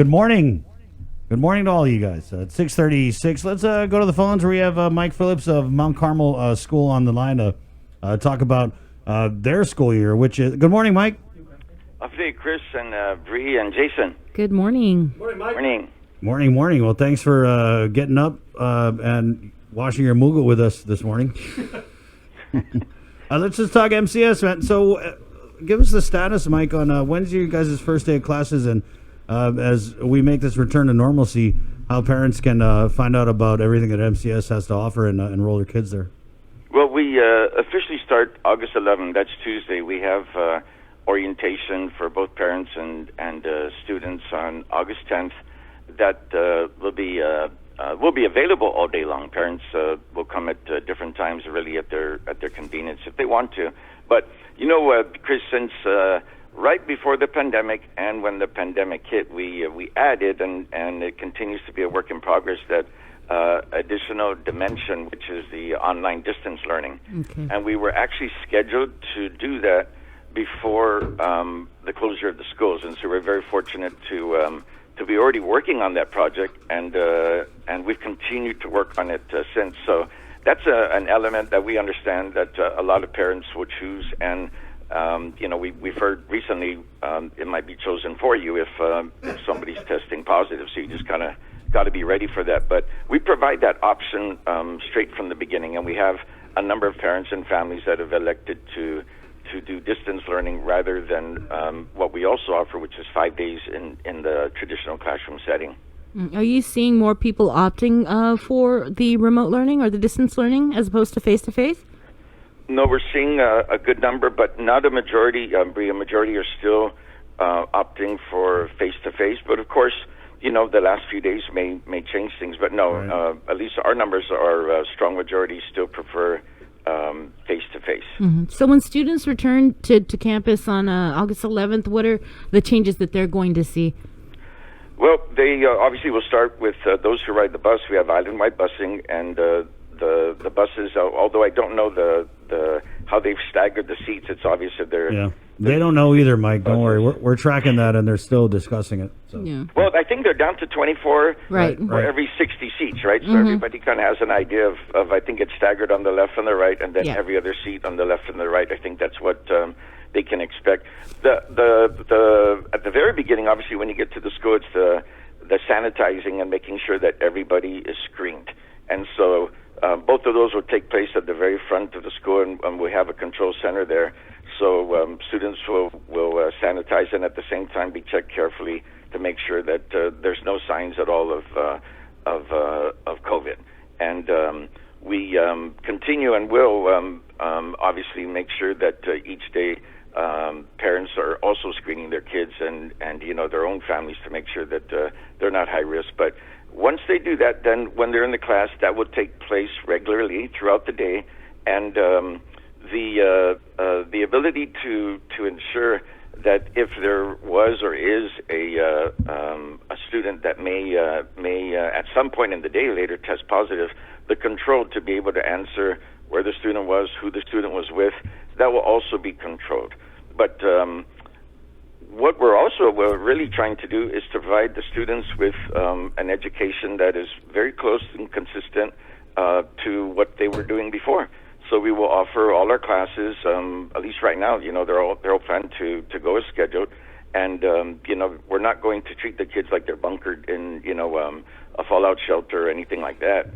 Good morning. Good morning to all you guys. It's 6:36. Let's go to the phones where we have Mike Phillips of Mount Carmel School on the line to talk about their school year, which is... Good morning, Mike. Afternoon, Chris and Bree and Jason. Good morning. Morning. Morning. Well, thanks for getting up and washing your muga with us this morning. Let's just talk MCS, man. So give us the status, Mike, on when's your guys' first day of classes, and as we make this return to normalcy, how parents can find out about everything that MCS has to offer and enroll their kids there. Well, we officially start August 11th. That's Tuesday. We have orientation for both parents and students on August 10th. That will be available all day long. Parents will come at different times, really at their convenience if they want to. But you know, Chris, since right before the pandemic and when the pandemic hit, we added, and it continues to be a work in progress, that additional dimension, which is the online distance learning. Okay. And we were actually scheduled to do that before the closure of the schools, and so we're very fortunate to be already working on that project, and we've continued to work on it since. So that's an element that we understand that a lot of parents will choose, and we've heard recently it might be chosen for you if somebody's testing positive, so you just kind of got to be ready for that. But we provide that option straight from the beginning, and we have a number of parents and families that have elected to do distance learning rather than what we also offer, which is 5 days in the traditional classroom setting. Are you seeing more people opting for the remote learning or the distance learning as opposed to face-to-face? No, we're seeing a good number, but not a majority. Brie, a majority are still opting for face-to-face. But of course, you know, the last few days may change things. But no, right. At least our numbers are a strong majority still prefer face-to-face. Mm-hmm. So when students return to campus on August 11th, what are the changes that they're going to see? Well, they obviously will start with those who ride the bus. We have island-wide busing, and the buses, although I don't know the how they've staggered the seats, it's obvious that they're... Yeah. They don't know either, Mike. Don't worry. We're tracking that, and they're still discussing it. So. Yeah. Well, I think they're down to 24 right. for every 60 seats, right? So everybody kind of has an idea of, I think it's staggered on the left and the right, and then every other seat on the left and the right. I think that's what they can expect. At the very beginning, obviously, when you get to the school, it's the sanitizing and making sure that everybody is screened. And so both of those will take place at the very front of the school, and we have a control center there. So students will sanitize and at the same time be checked carefully to make sure that there's no signs at all of COVID. And we continue and will obviously make sure that each day parents are also screening their kids and their own families to make sure that they're not high risk. But once they do that, then when they're in the class, that will take place regularly throughout the day, and the ability to ensure that if there was or is a student that may at some point in the day later test positive, the control to be able to answer where the student was, who the student was with, that will also be controlled. But what we're really trying to do is to provide the students with an education that is very close and consistent to what they were doing before. So we will offer all our classes, at least right now, they're all planned to go as scheduled. And, we're not going to treat the kids like they're bunkered in, a fallout shelter or anything like that.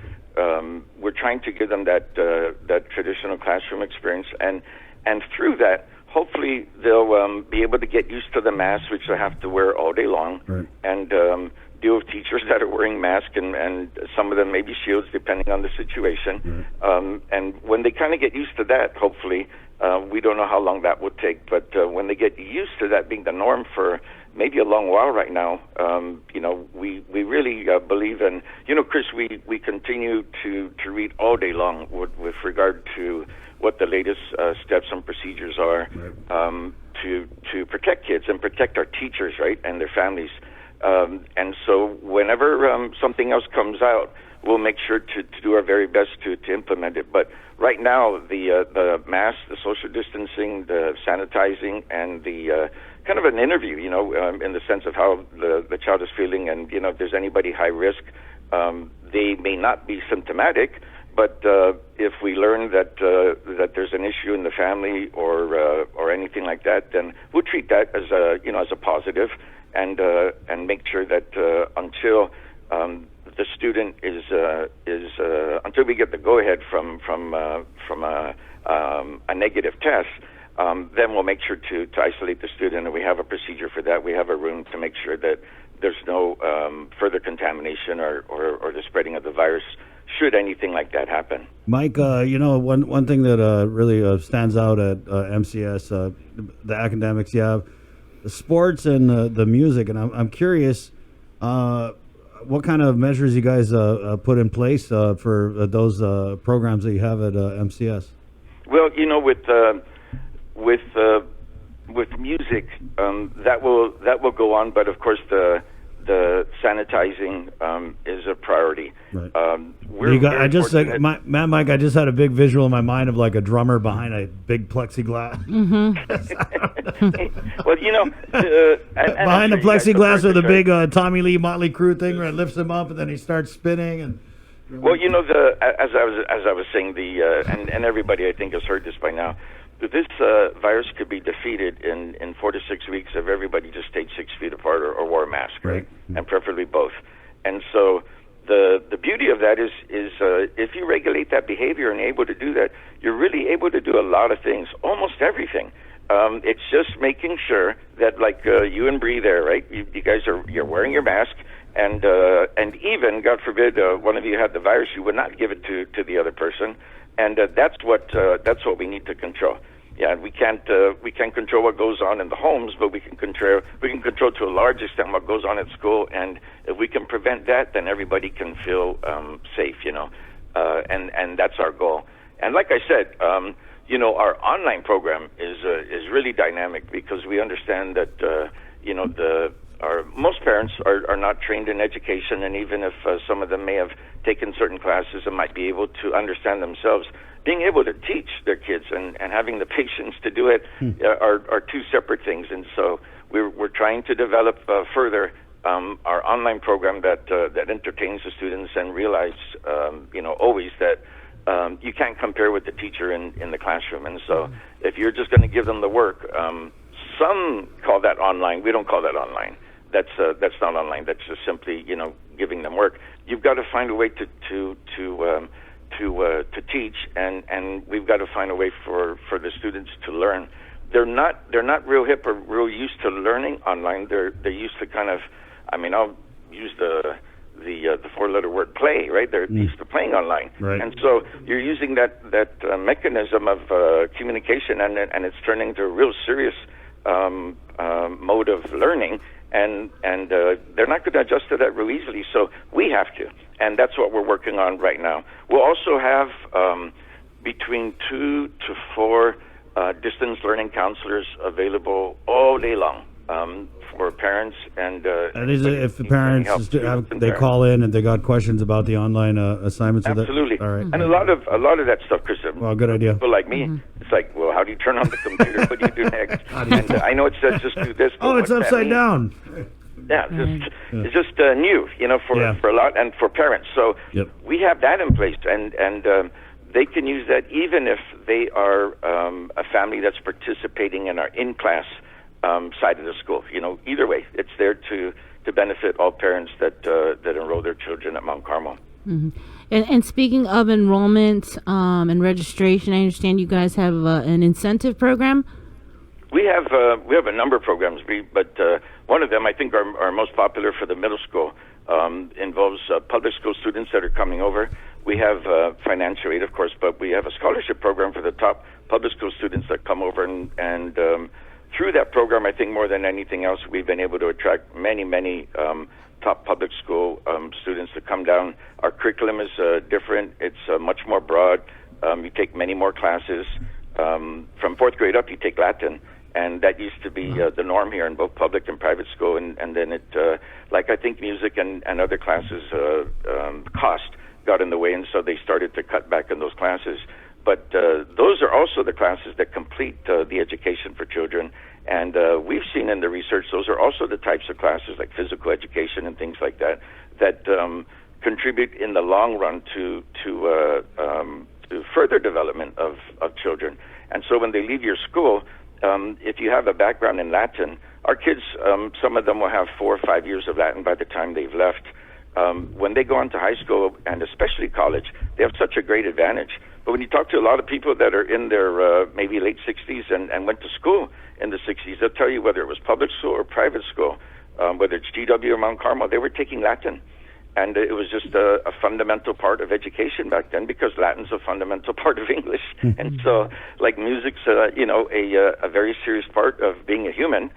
We're trying to give them that traditional classroom experience. And through that, hopefully they'll be able to get used to the mask, which they have to wear all day long, right. And deal with teachers that are wearing masks, and some of them maybe shields, depending on the situation. Right. And when they kind of get used to that, hopefully, we don't know how long that will take, but when they get used to that being the norm for maybe a long while right now, we really believe in, Chris, we continue to read all day long with regard to what the latest steps and procedures are, right. To protect kids and protect our teachers, right, and their families. And so whenever something else comes out, we'll make sure to do our very best to implement it. But right now, the mask, the social distancing, the sanitizing, and the kind of an interview, in the sense of how the child is feeling, and if there's anybody high risk, they may not be symptomatic, but if we learn that there's an issue in the family or anything like that, then we'll treat that as a positive, and make sure that until the student is until we get the go ahead from a negative test, then we'll make sure to isolate the student, and we have a procedure for that. We have a room to make sure that there's no further contamination or the spreading of the virus should anything like that happen. Mike, one thing that really stands out at MCS, the academics, you have the sports and the music, and I'm curious, what kind of measures you guys put in place for those programs that you have at MCS? Well, with music, that will go on, but of course the sanitizing is a priority. Right. Mike, I just had a big visual in my mind of like a drummer behind a big plexiglass. Well, behind the plexiglass with a big Tommy Lee Motley Crue thing where it lifts him up and then he starts spinning and. Well, as I was saying, and everybody I think has heard this by now. This virus could be defeated in 4 to 6 weeks if everybody just stayed 6 feet apart or wore a mask, right? And preferably both. And so the beauty of that is if you regulate that behavior and able to do that, you're really able to do a lot of things, almost everything. It's just making sure that, like you and Bree there, right? You guys you're wearing your mask, and even, God forbid, one of you had the virus, you would not give it to the other person, and that's what we need to control. Yeah, we can't control what goes on in the homes, but we can control to a large extent what goes on at school, and if we can prevent that, then everybody can feel safe, and that's our goal. And like I said, our online program is really dynamic because we understand that most parents are not trained in education, and even if some of them may have taken certain classes and might be able to understand themselves, being able to teach their kids and having the patience to do it are two separate things. And so we're trying to develop further our online program that entertains the students and realize always that you can't compare with the teacher in the classroom. And so if you're just going to give them the work, some call that online. We don't call that online. That's not online. That's just simply giving them work. You've got to find a way to teach, and we've got to find a way for the students to learn. They're not real hip or real used to learning online. They're used to kind of, I'll use the 4-letter word play, right? They're used to playing online, right. And so you're using that mechanism of communication, and it's turning into a real serious mode of learning, and they're not going to adjust to that real easily. So we have to, and that's what we're working on right now. We'll also have between 2 to 4 distance learning counselors available all day long for parents, and if the parents call in and they got questions about the online assignments. Absolutely, all right. And a lot of that stuff, Chris. Well, good idea. People like me, it's like, well, how do you turn on the computer? What do you do next? And I know it says just do this. Oh, it's upside down. Yeah, it's just new, for a lot, and for parents. So we have that in place, and they can use that even if they are a family that's participating in our in-class side of the school. Either way, it's there to benefit all parents that enroll their children at Mount Carmel. Mm-hmm. And speaking of enrollment and registration, I understand you guys have an incentive program. We have a number of programs, but one of them I think are most popular for the middle school involves public school students that are coming over. We have financial aid, of course, but we have a scholarship program for the top public school students that come over, and through that program, I think more than anything else, we've been able to attract many top public school students to come down. Our curriculum is different. It's much more broad. You take many more classes. From 4th grade up, you take Latin. And that used to be the norm here in both public and private school. And then it, like I think music and other classes, cost got in the way, and so they started to cut back in those classes. But those are also the classes that complete the education for children. And we've seen in the research those are also the types of classes like physical education and things like that that contribute in the long run to further development of children. And so when they leave your school, if you have a background in Latin, our kids, some of them will have 4 or 5 years of Latin by the time they've left. When they go on to high school and especially college, they have such a great advantage. But when you talk to a lot of people that are in their maybe late 60s and went to school in the 60s, they'll tell you whether it was public school or private school, whether it's GW or Mount Carmel, they were taking Latin. And it was just a fundamental part of education back then because Latin's a fundamental part of English. And so, like music's, a very serious part of being a human.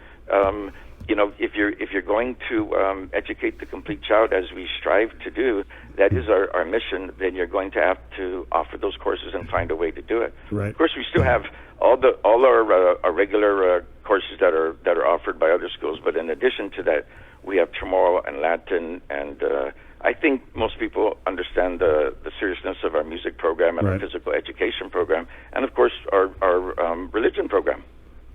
If you're going to educate the complete child as we strive to do, that is our mission. Then you're going to have to offer those courses and find a way to do it. Right. Of course, we still have all our regular courses that are offered by other schools. But in addition to that, we have Chamorro and Latin, and I think most people understand the seriousness of our music program and our physical education program, and of course our religion program.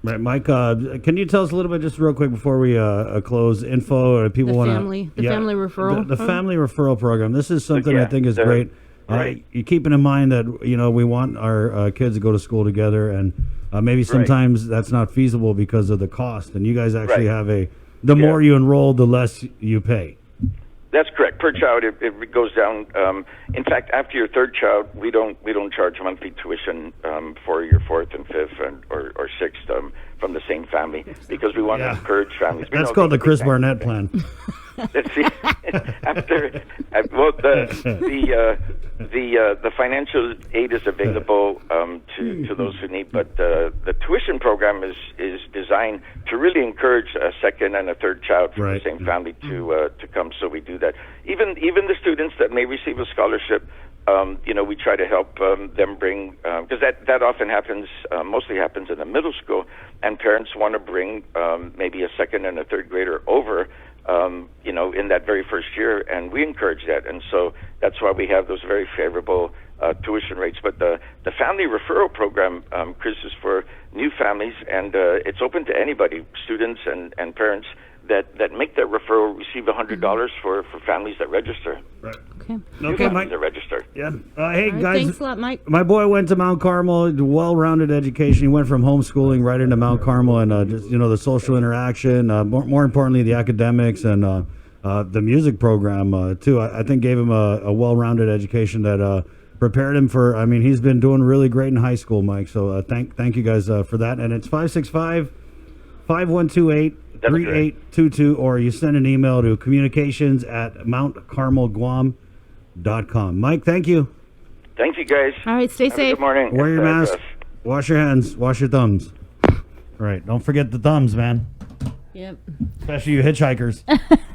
Right, Mike. Can you tell us a little bit, just real quick, before we close, info or people want to family referral, the family referral program. This is something I think is great. Right. You keeping in mind that we want our kids to go to school together, and maybe sometimes that's not feasible because of the cost. And you guys actually have the more you enroll, the less you pay. That's correct. Per child, it goes down. In fact, after your third child, we don't charge monthly tuition for your fourth and fifth or sixth from the same family because we want to encourage families. That's called the Chris Barnett plan. The financial aid is available to those who need, but the tuition program is designed to really encourage a second and a third child from the same family to come. So we do that. Even the students that may receive a scholarship, we try to help them bring because that often happens, mostly happens in the middle school, and parents want to bring maybe a second and a third grader over. In that very first year, and we encourage that, and so that's why we have those very favorable tuition rates. But the family referral program, Chris, is for new families, and it's open to anybody, students and parents that make that referral receive $100 for families that register. Right. Okay, Mike. That register. Yeah. Hey, guys. Thanks a lot, Mike. My boy went to Mount Carmel, well-rounded education. He went from homeschooling right into Mount Carmel, and just the social interaction. More importantly, the academics and the music program too. I think gave him a well-rounded education that prepared him for. I mean, he's been doing really great in high school, Mike. So thank you guys for that. And it's 565-5128. 3822, or you send an email to communications@mountcarmelguam.com. Mike, thank you. Thank you, guys. All right, stay safe. Good morning. Wear your mask. Wash your hands. Wash your thumbs. All right, don't forget the thumbs, man. Yep. Especially you hitchhikers.